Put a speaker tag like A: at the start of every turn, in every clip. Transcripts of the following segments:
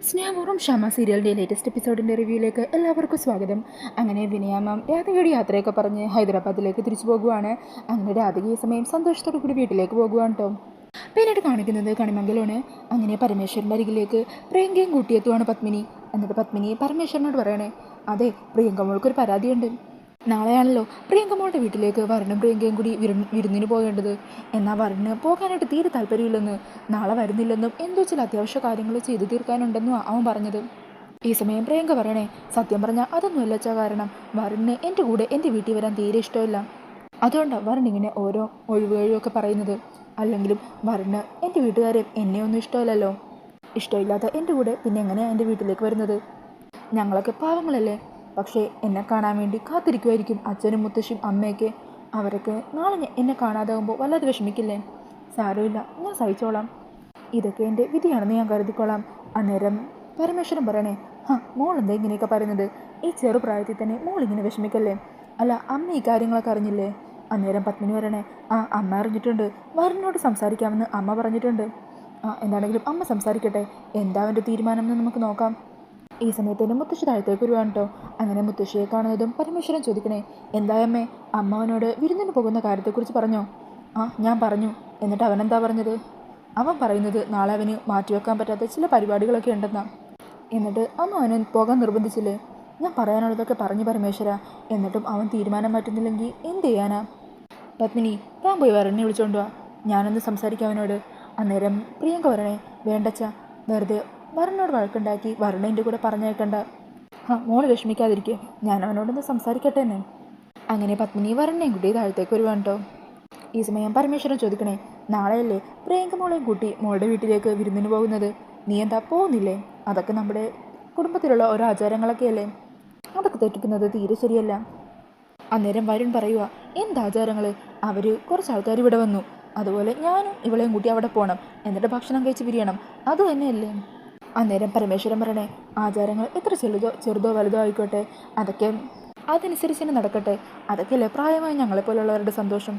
A: സ്നേഹപൂർവ്വം ക്ഷമ സീരിയലിൻ്റെ ലേറ്റസ്റ്റ് എപ്പിസോഡിൻ്റെ റിവ്യൂയിലേക്ക് എല്ലാവർക്കും സ്വാഗതം. അങ്ങനെ വിനയാമ്മ രാധികയുടെ യാത്രയൊക്കെ പറഞ്ഞ് ഹൈദരാബാദിലേക്ക് തിരിച്ചു പോകുവാണ്. അങ്ങനെ രാധിക ഈ സമയം സന്തോഷത്തോടു കൂടി വീട്ടിലേക്ക് പോകുവാണ് കേട്ടോ. പിന്നീട് കാണിക്കുന്നത് കണിമംഗലമാണ്. അങ്ങനെ പരമേശ്വരൻ്റെ അരികിലേക്ക് പ്രിയങ്കയും കൂട്ടിയെത്തുവാണ് പത്മിനി. എന്നിട്ട് പത്മിനി പരമേശ്വരനോട് പറയണേ, അതെ പ്രിയങ്ക മോൾക്കൊരു പരാതിയുണ്ട്. നാളെയാണല്ലോ പ്രിയങ്ക മോളുടെ വീട്ടിലേക്ക് വരനും പ്രിയങ്കയും കൂടി വിരുന്നിന് പോകേണ്ടത്. എന്നാൽ വരന് പോകാനായിട്ട് തീരെ താല്പര്യമില്ലെന്ന്, നാളെ വരുന്നില്ലെന്നും എന്തോ ചില അത്യാവശ്യ കാര്യങ്ങൾ ചെയ്തു തീർക്കാനുണ്ടെന്നും അവൻ പറഞ്ഞത്. ഈ സമയം പ്രിയങ്ക പറയണേ, സത്യം പറഞ്ഞാൽ അതൊന്നുമല്ല വെച്ചാൽ കാരണം വരന് എൻ്റെ കൂടെ എൻ്റെ വീട്ടിൽ വരാൻ തീരെ ഇഷ്ടമില്ല. അതുകൊണ്ടാണ് വരൻ ഇങ്ങനെ ഓരോ ഒഴിവുകഴിവൊക്കെ പറയുന്നത്. അല്ലെങ്കിലും വരന് എൻ്റെ വീട്ടുകാരെ എന്നെ ഒന്നും ഇഷ്ടമില്ലല്ലോ. ഇഷ്ടമില്ലാത്ത എൻ്റെ കൂടെ പിന്നെ എങ്ങനെയാണ് എൻ്റെ വീട്ടിലേക്ക് വരുന്നത്? ഞങ്ങളൊക്കെ പാവങ്ങളല്ലേ. പക്ഷേ എന്നെ കാണാൻ വേണ്ടി കാത്തിരിക്കുമായിരിക്കും അച്ഛനും മുത്തശ്ശിയും അമ്മയൊക്കെ. അവരൊക്കെ നാളെ എന്നെ കാണാതാകുമ്പോൾ വല്ലാതെ വിഷമിക്കില്ലേ? സാരമില്ല, ഞാൻ സഹിച്ചോളാം. ഇതൊക്കെ എൻ്റെ വിധിയാണെന്ന് ഞാൻ കരുതിക്കോളാം. അന്നേരം പരമേശ്വരൻ പറയണേ, മോൾ എന്താ ഇങ്ങനെയൊക്കെ പറയുന്നത്? ഈ ചെറുപ്രായത്തിൽ തന്നെ മോൾ ഇങ്ങനെ വിഷമിക്കല്ലേ? അല്ല അമ്മ ഈ കാര്യങ്ങളൊക്കെ അറിഞ്ഞില്ലേ? അന്നേരം പത്മിനി പറയണേ, അമ്മ അറിഞ്ഞിട്ടുണ്ട്, വരനോട് സംസാരിക്കാമെന്ന് അമ്മ പറഞ്ഞിട്ടുണ്ട്. എന്താണെങ്കിലും അമ്മ സംസാരിക്കട്ടെ, എന്താ അവൻ്റെ തീരുമാനം എന്ന് നമുക്ക് നോക്കാം. ഈ സമയത്ത് തന്നെ മുത്തശ്ശി താഴത്തേക്ക് വരുവാണ് കേട്ടോ. അങ്ങനെ മുത്തശ്ശിയെ കാണുന്നതും പരമേശ്വരൻ ചോദിക്കണേ, എന്തായമ്മേ അമ്മവനോട് വിരുന്നിന് പോകുന്ന കാര്യത്തെക്കുറിച്ച് പറഞ്ഞോ? ഞാൻ പറഞ്ഞു. എന്നിട്ട് അവനെന്താ പറഞ്ഞത്? അവൻ പറയുന്നത് നാളെ അവന് മാറ്റിവെക്കാൻ പറ്റാത്ത ചില പരിപാടികളൊക്കെ ഉണ്ടെന്നാ. എന്നിട്ട് അമ്മ അവനെ പോകാൻ നിർബന്ധിച്ചില്ലേ? ഞാൻ പറയാനുള്ളതൊക്കെ പറഞ്ഞു പരമേശ്വര. എന്നിട്ടും അവൻ തീരുമാനം മാറ്റുന്നില്ലെങ്കിൽ എന്ത് ചെയ്യാനാ? പത്മിനി, താൻ പോയി വരനെ വിളിച്ചോണ്ട് വാ, ഞാനൊന്ന് സംസാരിക്കാം അവനോട്. അന്നേരം പ്രിയങ്ക പറയണേ, വേണ്ടച്ച, വെറുതെ വരനോട് വഴക്കുണ്ടാക്കി വരനെ എൻ്റെ കൂടെ പറഞ്ഞേക്കണ്ട. മോള് വിഷമിക്കാതിരിക്കുക, ഞാൻ അവനോടൊന്ന് സംസാരിക്കട്ടെ എന്ന്. അങ്ങനെ പത്മിനി വരനെയും കൂട്ടി താഴത്തേക്ക് വരുവാണ് കേട്ടോ. ഈ സമയം പരമേശ്വരൻ ചോദിക്കണേ, നാളെയല്ലേ പ്രിയങ്ക മോളെയും കൂട്ടി മോളുടെ വീട്ടിലേക്ക് വിരുന്നിന് പോകുന്നത്? നീ എന്താ പോകുന്നില്ലേ? അതൊക്കെ നമ്മുടെ കുടുംബത്തിലുള്ള ഓരോ ആചാരങ്ങളൊക്കെ അല്ലേ, അതൊക്കെ തെറ്റിക്കുന്നത് തീരെ ശരിയല്ല. അന്നേരം വരുൺ പറയുക, എന്താചാരങ്ങൾ? അവർ കുറച്ച് ആൾക്കാർ ഇവിടെ വന്നു, അതുപോലെ ഞാനും ഇവളെയും കൂട്ടി അവിടെ പോകണം, എന്നിട്ട് ഭക്ഷണം കഴിച്ച് പിരിയണം, അത് തന്നെയല്ലേ? അന്നേരം പരമേശ്വരൻ പറയണേ, ആചാരങ്ങൾ എത്ര ചെറുതോ വലുതോ ആയിക്കോട്ടെ, അതൊക്കെ അതനുസരിച്ച് തന്നെ നടക്കട്ടെ. അതൊക്കെയല്ലേ പ്രായമായി ഞങ്ങളെപ്പോലുള്ളവരുടെ സന്തോഷം.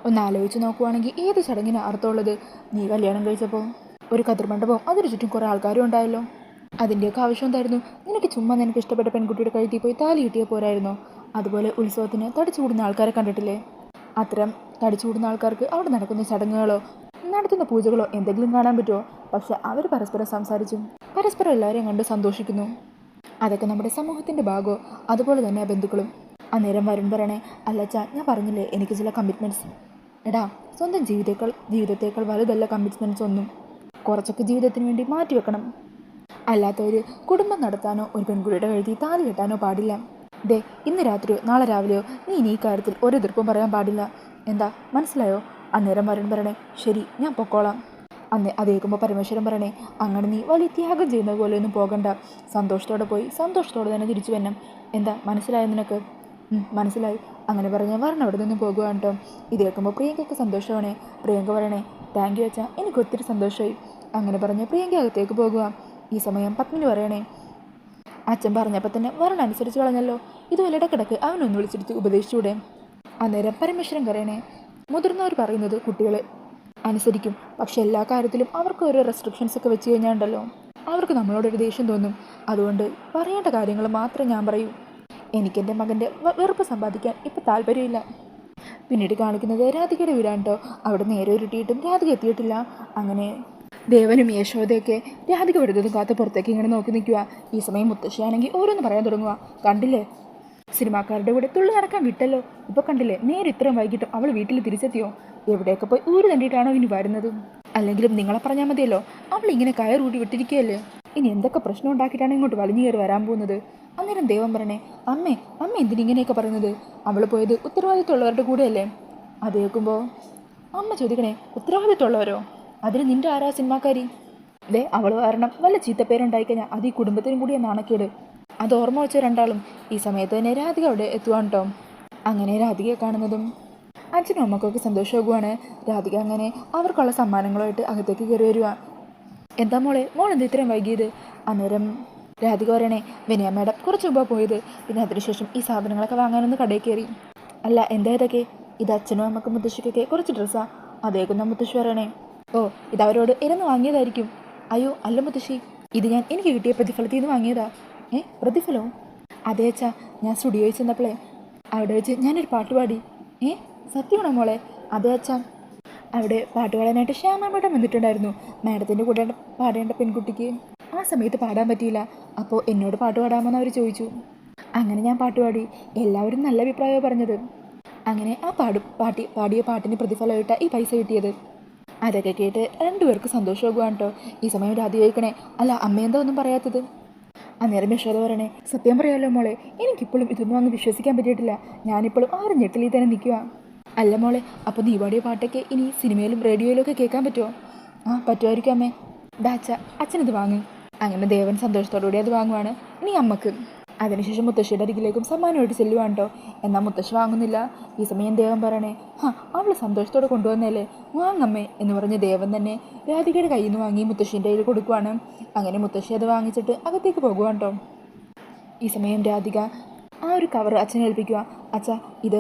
A: ഒന്ന് ആലോചിച്ച് നോക്കുവാണെങ്കിൽ ഏത് ചടങ്ങിന് അർത്ഥമുള്ളത്? നീ കല്യാണം കഴിച്ചപ്പോൾ ഒരു കതിർമണ്ഡപവും അതിന് ചുറ്റും കുറേ ആൾക്കാരും ഉണ്ടായല്ലോ. അതിൻ്റെയൊക്കെ ആവശ്യം എന്തായിരുന്നു? നിനക്ക് ചുമ്മാ നിനക്ക് ഇഷ്ടപ്പെട്ട പെൺകുട്ടിയുടെ കഴുത്തിൽ പോയി താലി കിട്ടിയാൽ പോരായിരുന്നോ? അതുപോലെ ഉത്സവത്തിന് തടിച്ചു കൂടുന്ന ആൾക്കാരെ കണ്ടിട്ടില്ലേ? അത്തരം തടിച്ചു കൂടുന്ന ആൾക്കാർക്ക് അവിടെ നടക്കുന്ന ചടങ്ങുകളോ നടത്തുന്ന പൂജകളോ എന്തെങ്കിലും കാണാൻ പറ്റുമോ? പക്ഷെ അവർ പരസ്പരം സംസാരിച്ചും പരസ്പരം എല്ലാവരെയും കണ്ട് സന്തോഷിക്കുന്നു. അതൊക്കെ നമ്മുടെ സമൂഹത്തിൻ്റെ ഭാഗമോ? അതുപോലെ തന്നെ ബന്ധുക്കളും. അന്നേരം വരുൺ പറയണേ, അല്ലച്ചാ, ഞാൻ പറഞ്ഞില്ലേ എനിക്ക് ചില കമ്മിറ്റ്മെൻറ്റ്സ്. എടാ, സ്വന്തം ജീവിതത്തേക്കാൾ വലുതല്ല കമ്മിറ്റ്മെൻറ്റ്സ് ഒന്നും. കുറച്ചൊക്കെ ജീവിതത്തിന് വേണ്ടി മാറ്റി വെക്കണം. അല്ലാത്തവർ കുടുംബം നടത്താനോ ഒരു പെൺകുട്ടിയുടെ കഴുതി താലി കെട്ടാനോ പാടില്ല. ഇന്ന് രാത്രിയോ നാളെ രാവിലെയോ നീ ഇനി ഈ കാര്യത്തിൽ ഒരു എതിർപ്പും പറയാൻ പാടില്ല. എന്താ മനസ്സിലായോ? അന്നേരം വരുൺ പറയണേ, ശരി, ഞാൻ പൊക്കോളാം. അത് കേൾക്കുമ്പോൾ പരമേശ്വരൻ പറയണേ, അങ്ങനെ നീ വലിയ ത്യാഗം ചെയ്യുന്നത് പോലെ ഒന്നും പോകണ്ട. സന്തോഷത്തോടെ പോയി സന്തോഷത്തോടെ തന്നെ തിരിച്ചു വരണം. എന്താ മനസ്സിലായോ നിനക്ക്? മനസ്സിലായി. അങ്ങനെ പറഞ്ഞ വരൻ അവിടെ നിന്ന് പോകുകയാണ് കേട്ടോ. ഇത് കേൾക്കുമ്പോൾ പ്രിയങ്കയ്ക്ക് സന്തോഷമാണേ. പ്രിയങ്ക പറയണേ, താങ്ക് യു അച്ഛാ, എനിക്ക് ഒത്തിരി സന്തോഷമായി. അങ്ങനെ പറഞ്ഞ് പ്രിയങ്ക അകത്തേക്ക് പോകുക. ഈ സമയം പത്മിനി പറയണേ, അച്ഛൻ പറഞ്ഞപ്പോൾ തന്നെ വരൻ അനുസരിച്ച് കളഞ്ഞല്ലോ, ഇതുപോലെ ഇടക്കിടക്ക് അവനൊന്ന് വിളിച്ചെടുത്ത് ഉപദേശിച്ചൂടെ? അന്നേരം പരമേശ്വരൻ പറയണേ, മുതിർന്നവർ പറയുന്നത് കുട്ടികളെ അനുസരിക്കും, പക്ഷെ എല്ലാ കാര്യത്തിലും അവർക്ക് ഓരോ റെസ്ട്രിക്ഷൻസ് ഒക്കെ വെച്ച് കഴിഞ്ഞാൽ ഉണ്ടല്ലോ, അവർക്ക് നമ്മളോടൊരു ദേഷ്യം തോന്നും. അതുകൊണ്ട് പറയേണ്ട കാര്യങ്ങൾ മാത്രം ഞാൻ പറയൂ. എനിക്കെൻ്റെ മകൻ്റെ വെറുപ്പ് സമ്പാദിക്കാൻ ഇപ്പം താല്പര്യമില്ല. പിന്നീട് കാണിക്കുന്നത് രാധികയുടെ വീടാണ് കേട്ടോ. അവിടെ നേരെ ഉരുട്ടിയിട്ടും രാധിക എത്തിയിട്ടില്ല. അങ്ങനെ ദേവനും യശോദയൊക്കെ രാധിക വരുന്നതും കാത്ത് പുറത്തേക്ക് ഇങ്ങനെ നോക്കി നിൽക്കുക. ഈ സമയം മുത്തശ്ശിയാണെങ്കിൽ ഓരോന്ന് പറയാൻ തുടങ്ങുക. കണ്ടില്ലേ, സിനിമാക്കാരുടെ കൂടെ തുള്ളി നടക്കാൻ വിട്ടല്ലോ, ഇപ്പോൾ കണ്ടില്ലേ നേരെ ഇത്രയും വൈകിട്ടും അവൾ വീട്ടിൽ തിരിച്ചെത്തിയോ? എവിടെയൊക്കെ പോയി ഊര് തണ്ടിയിട്ടാണോ ഇനി വരുന്നത്? അല്ലെങ്കിലും നിങ്ങളെ പറഞ്ഞാൽ മതിയല്ലോ, അവൾ ഇങ്ങനെ കയറൂട്ടി വിട്ടിരിക്കുകയല്ലേ, ഇനി എന്തൊക്കെ പ്രശ്നം ഉണ്ടാക്കിയിട്ടാണ് ഇങ്ങോട്ട് വലിഞ്ഞു കയറി വരാൻ പോകുന്നത്? അന്നേരം ദേവൻ പറഞ്ഞേ, അമ്മ എന്തിനിങ്ങനെയൊക്കെ പറയുന്നത്? അവൾ പോയത് ഉത്തരവാദിത്തമുള്ളവരുടെ കൂടെയല്ലേ? അത് കേൾക്കുമ്പോൾ അമ്മ ചോദിക്കണേ, ഉത്തരവാദിത്തമുള്ളവരോ? അതിന് നിൻ്റെ ആരാ സിനിമാക്കാരി? അവൾ കാരണം വല്ല ചീത്തപ്പേരുണ്ടായിക്കഴിഞ്ഞാൽ അത് ഈ കുടുംബത്തിനും കൂടിയാണ് നാണക്കേട്. അത് ഓർമ്മ വെച്ച രണ്ടാളും. ഈ സമയത്ത് തന്നെ രാധിക അവിടെ എത്തുവാണ് കേട്ടോ. അങ്ങനെ രാധികയെ കാണുന്നതും അച്ഛനും അമ്മക്കൊക്കെ സന്തോഷമാകുവാണ്. രാധിക അങ്ങനെ അവർക്കുള്ള സമ്മാനങ്ങളുമായിട്ട് അകത്തേക്ക് കയറി വരിക. എന്താ മോളെന്താ ഇത്രയും വൈകിയത്? അന്നേരം രാധിക പറയണേ, വിനയ മാഡം കുറച്ച് മുമ്പാണ് പോയത്, പിന്നെ അതിനുശേഷം ഈ സാധനങ്ങളൊക്കെ വാങ്ങാനൊന്ന് കടയിൽ കയറി. അല്ല എന്താ ഇതൊക്കെ? ഇത് അച്ഛനും അമ്മക്കും മുത്തശ്ശിക്കൊക്കെ കുറച്ച് ഡ്രസ്സാണ്. അതേക്കുന്ന മുത്തശ്ശി പറയണേ, ഇതവരോട് ഇരുന്ന് വാങ്ങിയതായിരിക്കും. അയ്യോ അല്ല മുത്തശ്ശി, ഇത് ഞാൻ എനിക്ക് കിട്ടിയ പ്രതിഫലത്തിൽ നിന്ന് വാങ്ങിയതാ. പ്രതിഫലവും? അതേ അച്ഛാ, ഞാൻ സ്റ്റുഡിയോയിൽ ചെന്നപ്പോഴേ അവിടെ വെച്ച് ഞാനൊരു പാട്ട് പാടി. സത്യമാണോ മോളെ? അതേ അച്ഛാ, അവിടെ പാട്ട് പാടാനായിട്ട് ശ്യാമ മേഡം വന്നിട്ടുണ്ടായിരുന്നു. മാഡത്തിൻ്റെ കൂടെ പാടേണ്ട പെൺകുട്ടിക്ക് ആ സമയത്ത് പാടാൻ പറ്റിയില്ല. അപ്പോൾ എന്നോട് പാട്ട് പാടാമെന്ന് അവർ ചോദിച്ചു. അങ്ങനെ ഞാൻ പാട്ട് പാടി. എല്ലാവരും നല്ല അഭിപ്രായമാണ് പറഞ്ഞത്. അങ്ങനെ ആ പാടിയ പാട്ടിന് പ്രതിഫലമായിട്ട് ഈ പൈസ കിട്ടിയത്. അതൊക്കെ കേട്ട് രണ്ടുപേർക്ക് സന്തോഷമാകുവാണ് കേട്ടോ. ഈ സമയം രാധ ചോദിക്കണേ, അല്ല അമ്മയെന്താ ഒന്നും പറയാത്തത്? അന്നേരം യശോദ പറയണേ, സത്യം പറയാമല്ലോ മോളെ, എനിക്കിപ്പോഴും ഇതൊന്നും അങ്ങ് വിശ്വസിക്കാൻ പറ്റിയിട്ടില്ല. ഞാനിപ്പോഴും ആ ഒരു ഞെട്ടലിൽ തന്നെ നിൽക്കുക. അല്ല മോളെ, അപ്പോൾ നീ പാടിയ പാട്ടൊക്കെ ഇനി സിനിമയിലും റേഡിയോയിലും ഒക്കെ കേൾക്കാൻ പറ്റുമോ? പറ്റുമായിരിക്കും അമ്മേ. ഡാച്ച, അച്ഛനത് വാങ്ങി. അങ്ങനെ ദേവൻ സന്തോഷത്തോടുകൂടി അത് വാങ്ങുവാണ്. ഇനി അമ്മക്ക്. അതിനുശേഷം മുത്തശ്ശിയുടെ അരികിലേക്കും സമ്മാനമായിട്ട് ചെല്ലുവാണ് കേട്ടോ. എന്നാൽ മുത്തശ്ശി വാങ്ങുന്നില്ല. ഈ സമയം ദേവൻ പറയണേ, അവൾ സന്തോഷത്തോടെ കൊണ്ടുവന്നല്ലേ, വാങ്ങമ്മേ എന്ന് പറഞ്ഞ് ദേവൻ തന്നെ രാധികയുടെ കയ്യിൽ നിന്ന് വാങ്ങി മുത്തശ്ശീൻ്റെ കയ്യിൽ കൊടുക്കുവാണ്. അങ്ങനെ മുത്തശ്ശി അത് വാങ്ങിച്ചിട്ട് അകത്തേക്ക് പോകുവാണ് കേട്ടോ. ഈ സമയം രാധിക ആ ഒരു കവർ അച്ഛനെ ഏൽപ്പിക്കുക. അച്ഛാ, ഇത്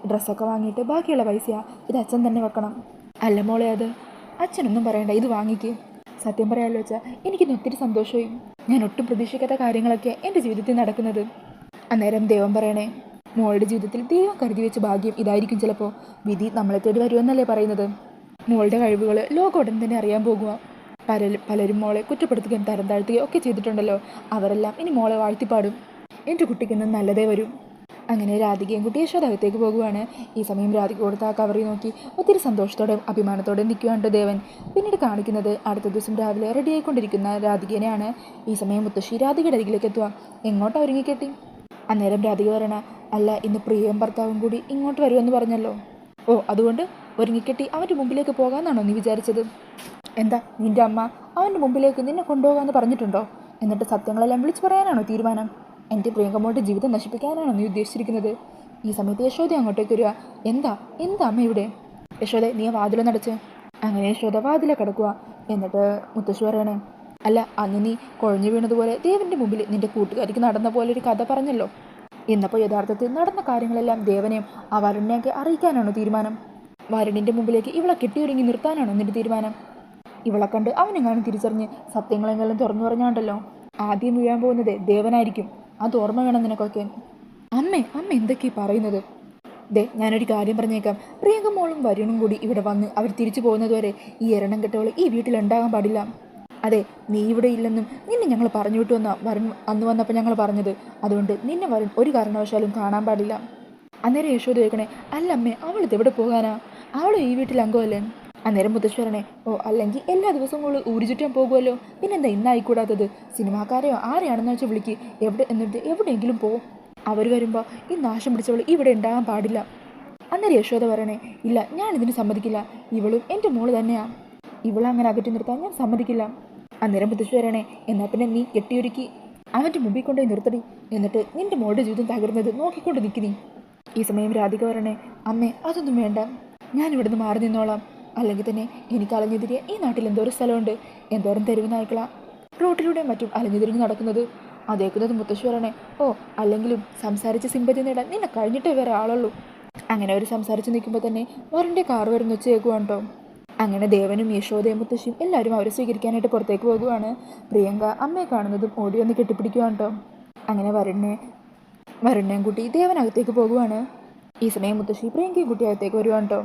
A: ഡ്രസ്സൊക്കെ വാങ്ങിയിട്ട് ബാക്കിയുള്ള പൈസയാണ്, ഇത് അച്ഛൻ തന്നെ വെക്കണം. അല്ല മോളെ, അത് അച്ഛനൊന്നും പറയണ്ട, ഇത് വാങ്ങിക്ക്. സത്യം പറയാമല്ലോ അച്ഛാ, എനിക്കിന്ന് ഒത്തിരി സന്തോഷമായി. ഞാൻ ഒട്ടും പ്രതീക്ഷിക്കാത്ത കാര്യങ്ങളൊക്കെ എൻ്റെ ജീവിതത്തിൽ നടക്കുന്നത്. അന്നേരം ദൈവം പറയണേ, മോളുടെ ജീവിതത്തിൽ ദൈവം കരുതി വെച്ച ഭാഗ്യം ഇതായിരിക്കും. ചിലപ്പോൾ വിധി നമ്മളെ തേടി വരുമെന്നല്ലേ പറയുന്നത്. മോളുടെ കഴിവുകൾ ലോകം ഉടൻ തന്നെ അറിയാൻ പോകുക. പലരും മോളെ കുറ്റപ്പെടുത്തുകയും തരം താഴ്ത്തുകയും ഒക്കെ ചെയ്തിട്ടുണ്ടല്ലോ. അവരെല്ലാം ഇനി മോളെ വാഴ്ത്തിപ്പാടും. എൻ്റെ കുട്ടിക്ക് നല്ലതേ വരും. അങ്ങനെ രാധികയും കുട്ടി യശോദാകത്തേക്ക് പോകുവാണ്. ഈ സമയം രാധിക കൊടുത്ത ആ കവറി നോക്കി ഒത്തിരി സന്തോഷത്തോടെ അഭിമാനത്തോടെ നിൽക്കുവാണ് ദേവൻ. പിന്നീട് കാണിക്കുന്നത് അടുത്ത ദിവസം രാവിലെ റെഡിയായിക്കൊണ്ടിരിക്കുന്ന രാധികനെയാണ്. ഈ സമയം മുത്തശ്ശി രാധികയുടെ അരികിലേക്ക് എത്തുക. എങ്ങോട്ടാണ് ഒരുങ്ങിക്കെട്ടി? അന്നേരം രാധിക പറയണ, അല്ല ഇന്ന് പ്രിയയും ഭർത്താവും കൂടി ഇങ്ങോട്ട് വരുമെന്ന് പറഞ്ഞല്ലോ. അതുകൊണ്ട് ഒരുങ്ങിക്കെട്ടി അവൻ്റെ മുമ്പിലേക്ക് പോകാമെന്നാണോ നീ വിചാരിച്ചത്? എന്താ നിൻ്റെ അമ്മ അവൻ്റെ മുമ്പിലേക്ക് നിന്നെ കൊണ്ടുപോകാമെന്ന് പറഞ്ഞിട്ടുണ്ടോ? എന്നിട്ട് സത്യങ്ങളെല്ലാം വിളിച്ചു പറയാനാണോ തീരുമാനം? എൻ്റെ പ്രിയങ്കമ്മയുടെ ജീവിതം നശിപ്പിക്കാനാണോ നീ ഉദ്ദേശിച്ചിരിക്കുന്നത്? ഈ സമയത്ത് യശോദ അങ്ങോട്ടേക്ക് വരിക. എന്താ അമ്മ ഇവിടെ? യശോദ, നീ വാതിലൊന്നടച്ച്. അങ്ങനെ യശോദ വാതിലെ കിടക്കുക. എന്നിട്ട് മുത്തശ്ശി പറയണേ, അല്ല അന്ന് നീ കുഴഞ്ഞു വീണതുപോലെ ദേവൻ്റെ മുമ്പിൽ നിൻ്റെ കൂട്ടുകാരിക്ക് നടന്ന പോലെ ഒരു കഥ പറഞ്ഞല്ലോ. ഇന്നപ്പോൾ യഥാർത്ഥത്തിൽ നടന്ന കാര്യങ്ങളെല്ലാം ദേവനെയും ആ വരുണിനെയൊക്കെ അറിയിക്കാനാണോ തീരുമാനം? വരുണിൻ്റെ മുമ്പിലേക്ക് ഇവളെ കെട്ടിയൊരുങ്ങി നിർത്താനാണോ നിൻ്റെ തീരുമാനം? ഇവളെ കണ്ട് അവനെങ്ങാനും തിരിച്ചറിഞ്ഞ് സത്യങ്ങളെങ്കിലും തുറന്നു പറഞ്ഞാണ്ടല്ലോ ആദ്യം വീഴാൻ പോകുന്നത് ദേവനായിരിക്കും. അത് ഓർമ്മ വേണം നിനക്കൊക്കെ. അമ്മ എന്തൊക്കെയാണ് പറയുന്നത്? ഞാനൊരു കാര്യം പറഞ്ഞേക്കാം. പ്രിയങ്ക മോളും വരുണും കൂടി ഇവിടെ വന്ന് അവർ തിരിച്ചു പോകുന്നതുവരെ ഈ എരണം കെട്ടവൾ ഈ വീട്ടിലുണ്ടാകാൻ പാടില്ല. അതെ, നീ ഇവിടെ ഇല്ലെന്നും നിന്നെ ഞങ്ങൾ പറഞ്ഞു വിട്ടു വന്ന വരുൺ അന്ന് വന്നപ്പോൾ ഞങ്ങൾ പറഞ്ഞത്. അതുകൊണ്ട് നിന്നെ വരുൺ ഒരു കാരണവശാലും കാണാൻ പാടില്ല. അന്നേരം യശോദ ചോദിക്കണേ, അല്ല അമ്മേ, അവളിത് എവിടെ പോകാനാ? അവളും ഈ വീട്ടിൽ അംഗമല്ലേ? അന്നേരം മുത്തശ്ശി പറയണേ, അല്ലെങ്കിൽ എല്ലാ ദിവസവും ഊരി ചുറ്റാൻ പോകുമല്ലോ, പിന്നെന്താ ഇന്നായിക്കൂടാത്തത്? സിനിമാക്കാരെയോ ആരെയാണെന്ന് വെച്ചാൽ വിളിക്ക്, എന്നിട്ട് എവിടെയെങ്കിലും പോകും. അവർ വരുമ്പോൾ ഈ നാശം പിടിച്ചവൾ ഇവിടെ ഉണ്ടാകാൻ പാടില്ല. അന്നേരം യശോദ പറയണേ, ഇല്ല, ഞാനിതിന് സമ്മതിക്കില്ല. ഇവളും എൻ്റെ മോള് തന്നെയാണ്. ഇവളങ്ങനെ അകറ്റി നിർത്താൻ ഞാൻ സമ്മതിക്കില്ല. അന്നേരം മുത്തശ്ശി പറയണേ, എന്നാൽ പിന്നെ നീ കെട്ടിയൊരുക്കി അവൻ്റെ മുമ്പിൽ കൊണ്ടുപോയി നിർത്തടി. എന്നിട്ട് നിൻ്റെ മോളുടെ ജീവിതം തകർന്നത് നോക്കിക്കൊണ്ട് നിൽക്കുന്നീ. ഈ സമയം രാധിക പറയണേ, അമ്മേ അതൊന്നും വേണ്ട, ഞാൻ ഇവിടുന്ന് മാറി നിന്നോളാം. അല്ലെങ്കിൽ തന്നെ എനിക്ക് അലഞ്ഞുതിരിയ ഈ നാട്ടിൽ എന്തോരം സ്ഥലമുണ്ട്, എന്തോരം തെരുവ് നായ്ക്കളാ റോട്ടിലൂടെ മറ്റും അലഞ്ഞുതിരിഞ്ഞ് നടക്കുന്നത്. അതേക്കുന്നത് മുത്തശ്ശി പറയണേ, അല്ലെങ്കിലും സംസാരിച്ച് സിമ്പതി നേടാൻ നിന്നെ കഴിഞ്ഞിട്ടേ വേറെ ആളുള്ളൂ. അങ്ങനെ അവർ സംസാരിച്ച് നിൽക്കുമ്പോൾ തന്നെ വരുണിൻ്റെ കാറ് വരുന്ന വെച്ചേക്കുവാണ് കേട്ടോ. അങ്ങനെ ദേവനും യശോദയും മുത്തശ്ശിയും എല്ലാവരും അവരെ സ്വീകരിക്കാനായിട്ട് പുറത്തേക്ക് പോകുവാണ്. പ്രിയങ്ക അമ്മയെ കാണുന്നതും ഓടി വന്ന് കെട്ടിപ്പിടിക്കുവാണ് കേട്ടോ. അങ്ങനെ വരുണിനെയും കൂട്ടി ദേവനകത്തേക്ക് പോകുവാണ്. ഈ സമയം മുത്തശ്ശി പ്രിയങ്കയും കുട്ടി അകത്തേക്ക് വരുവാണ് കേട്ടോ.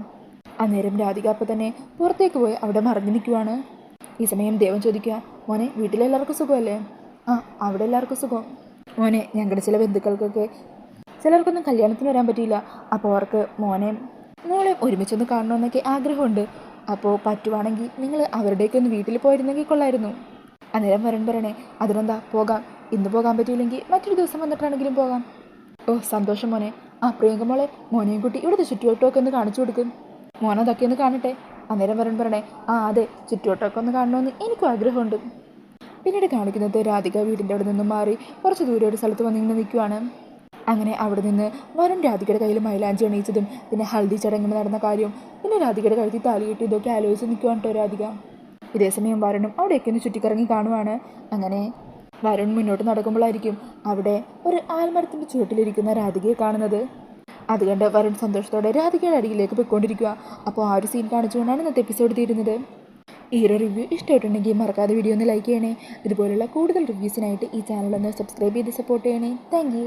A: അന്നേരം രാധിക അപ്പം തന്നെ പുറത്തേക്ക് പോയി അവിടെ മറിഞ്ഞു നിൽക്കുവാണ്. ഈ സമയം ദേവൻ ചോദിക്കുക, മോനെ വീട്ടിലെല്ലാവർക്കും സുഖമല്ലേ? അവിടെ എല്ലാവർക്കും സുഖം മോനെ. ഞങ്ങളുടെ ചില ബന്ധുക്കൾക്കൊക്കെ ചിലർക്കൊന്നും കല്യാണത്തിന് വരാൻ പറ്റിയില്ല. അപ്പോൾ അവർക്ക് മോളെ ഒരുമിച്ചൊന്ന് കാണണമെന്നൊക്കെ ആഗ്രഹമുണ്ട്. അപ്പോൾ പറ്റുവാണെങ്കിൽ നിങ്ങൾ അവരുടെയൊക്കെ ഒന്ന് വീട്ടിൽ പോയിരുന്നെങ്കിൽ കൊള്ളായിരുന്നു. അന്നേരം വരുൺ പറയണേ, അതിനെന്താ പോകാം, ഇന്ന് പോകാൻ പറ്റിയില്ലെങ്കിൽ മറ്റൊരു ദിവസം വന്നിട്ടാണെങ്കിലും പോകാം. സന്തോഷം മോനെ. പ്രിയങ്ക മോനെയും കുട്ടി ഇവിടുത്തെ ചുറ്റുവട്ടമൊക്കെ ഒന്ന് കാണിച്ചു കൊടുക്കും. മോനതൊക്കെ ഒന്ന് കാണട്ടെ. അന്നേരം വരുൺ പറയണേ, അതെ, ചുറ്റുവട്ടമൊക്കെ ഒന്ന് കാണണമെന്ന് എനിക്കും ആഗ്രഹമുണ്ട്. പിന്നീട് കാണിക്കുന്നത് രാധിക വീടിൻ്റെ അവിടെ നിന്നും മാറി കുറച്ച് ദൂരെ ഒരു സ്ഥലത്ത് വന്നിങ്ങനെ നിൽക്കുവാണ്. അങ്ങനെ അവിടെ നിന്ന് വരുൺ രാധികയുടെ കയ്യിൽ മൈലാഞ്ചി അണിയിച്ചതും പിന്നെ ഹൽദി ചടങ്ങിന് നടന്ന കാര്യവും പിന്നെ രാധികയുടെ കഴുത്തിൽ താലി കെട്ടി ഇതൊക്കെ ആലോചിച്ച് നിൽക്കുവാണ് കേട്ടോ രാധിക. ഇതേസമയം വരുണും അവിടെയൊക്കെ ഒന്ന് ചുറ്റിക്കറങ്ങി കാണുവാണ്. അങ്ങനെ വരുൺ മുന്നോട്ട് നടക്കുമ്പോഴായിരിക്കും അവിടെ ഒരു ആൽമരത്തിൻ്റെ ചുവട്ടിലിരിക്കുന്ന രാധികയെ കാണുന്നത്. അത് കണ്ട് വരുൺ സന്തോഷത്തോടെ രാധികയുടെ അരികിലേക്ക് പോയിക്കൊണ്ടിരിക്കുക. അപ്പോൾ ആ ഒരു സീൻ കാണിച്ചുകൊണ്ടാണ് ഇന്നത്തെ എപ്പിസോഡ് തീരുന്നത്. ഈ ഒരു റിവ്യൂ ഇഷ്ടമായിട്ടുണ്ടെങ്കിൽ മറക്കാതെ വീഡിയോ ഒന്ന് ലൈക്ക് ചെയ്യണേ. ഇതുപോലുള്ള കൂടുതൽ റിവ്യൂസിനായിട്ട് ഈ ചാനലൊന്ന് സബ്സ്ക്രൈബ് ചെയ്ത് സപ്പോർട്ട് ചെയ്യണേ. താങ്ക്